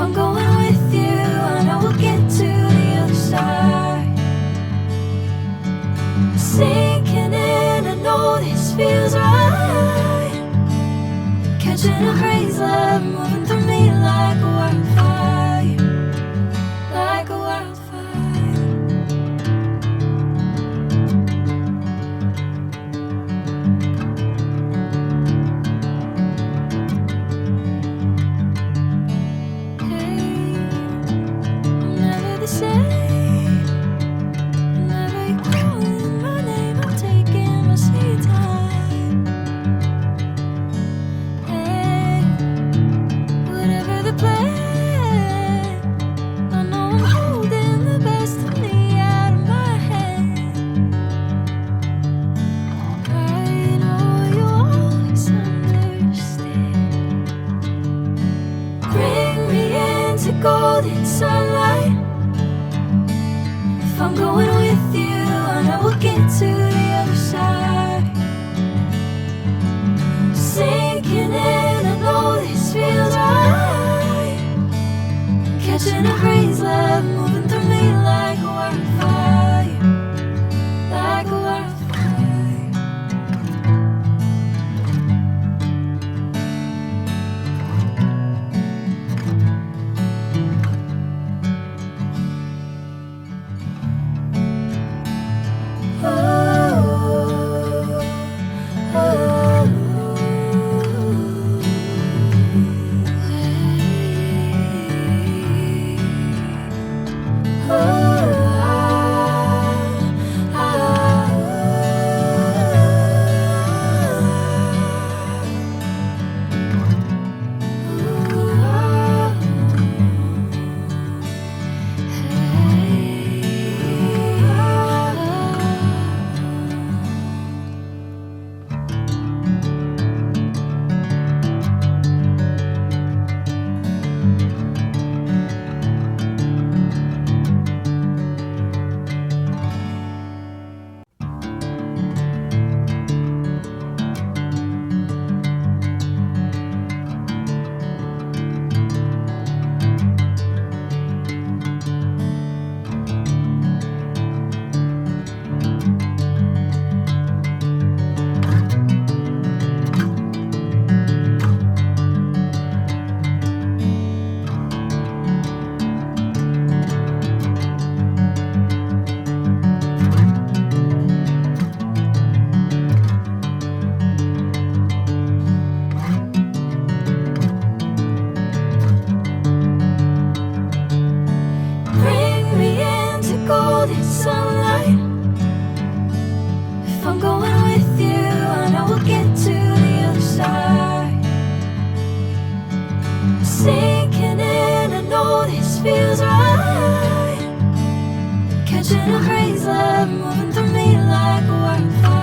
I'm going with you, I know we'll get to the other side. Sinking in, I know this feels right. Catching a crazy love, moving through me like a wildfire, like a wildfire. Hey, I'm never the same. Whenever you're calling my name, I'm taking my sweet time. Hey, whatever the plan, I know I'm holding the best of me out of my hand. I know you'll always understand. Bring me into golden sunlight. If I'm going with you, I know we'll get to the other side. Sinking in, I know this feels right. Catching a crazy love, moving through me like a wildfire, like a wildfire. Bring me into golden sunlight. If I'm going with you, I know we'll get to the other side. Sinking in, I know this feels right. Catching a crazy love, moving through me like a wildfire.